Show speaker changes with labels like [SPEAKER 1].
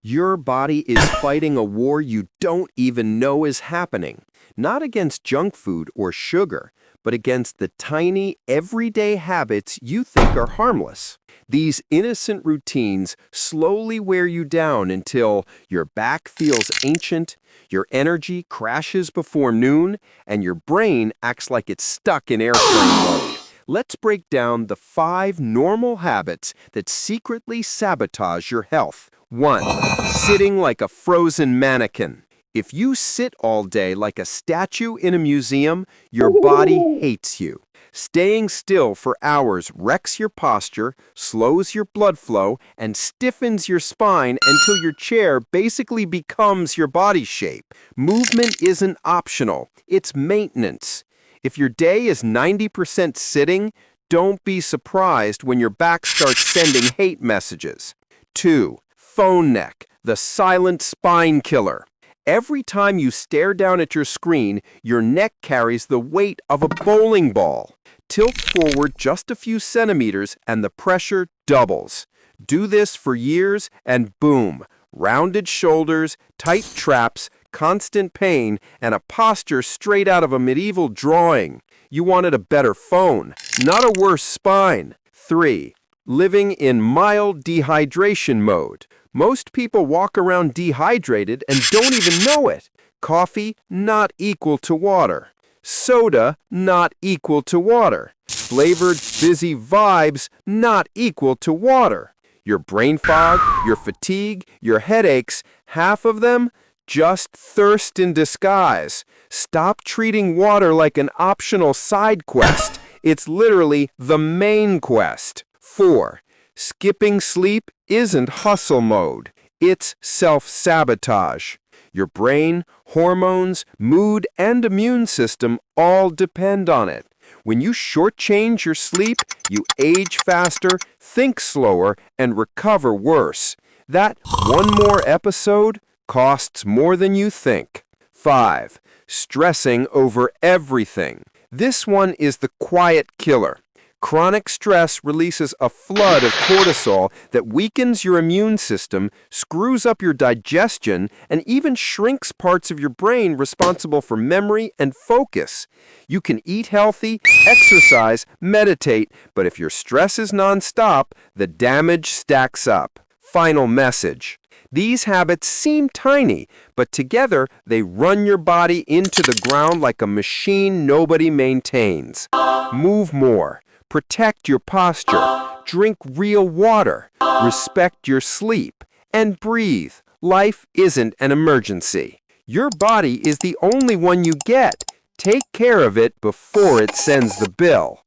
[SPEAKER 1] Your body is fighting a war you don't even know is happening, not against junk food or sugar, but against the tiny, everyday habits you think are harmless. These innocent routines slowly wear you down until your back feels ancient, your energy crashes before noon, and your brain acts like it's stuck in airplane mode. Let's break down the 5 normal habits that secretly sabotage your health. 1. Sitting like a frozen mannequin. If you sit all day like a statue in a museum, your body hates you. Staying still for hours wrecks your posture, slows your blood flow, and stiffens your spine until your chair basically becomes your body shape. Movement isn't optional, it's maintenance. If your day is 90% sitting, don't be surprised when your back starts sending hate messages. 2. Phone neck, the silent spine killer. Every time you stare down at your screen, your neck carries the weight of a bowling ball. Tilt forward just a few centimeters and the pressure doubles. Do this for years and boom, rounded shoulders, tight traps, constant pain, and a posture straight out of a medieval drawing. You wanted a better phone, not a worse spine. 3. Living in mild dehydration mode. Most people walk around dehydrated and don't even know it. Coffee, not equal to water. Soda, not equal to water. Flavored, fizzy vibes, not equal to water. Your brain fog, your fatigue, your headaches, half of them, just thirst in disguise. Stop treating water like an optional side quest. It's literally the main quest. 4. Skipping sleep isn't hustle mode. It's self-sabotage. Your brain, hormones, mood, and immune system all depend on it. When you shortchange your sleep, you age faster, think slower, and recover worse. That one more episode costs more than you think. 5. Stressing over everything. This one is the quiet killer. Chronic stress releases a flood of cortisol that weakens your immune system, screws up your digestion, and even shrinks parts of your brain responsible for memory and focus. You can eat healthy, exercise, meditate, but if your stress is nonstop, the damage stacks up. Final message. These habits seem tiny, but together they run your body into the ground like a machine nobody maintains. Move more. Protect your posture, drink real water, respect your sleep, and breathe. Life isn't an emergency. Your body is the only one you get. Take care of it before it sends the bill.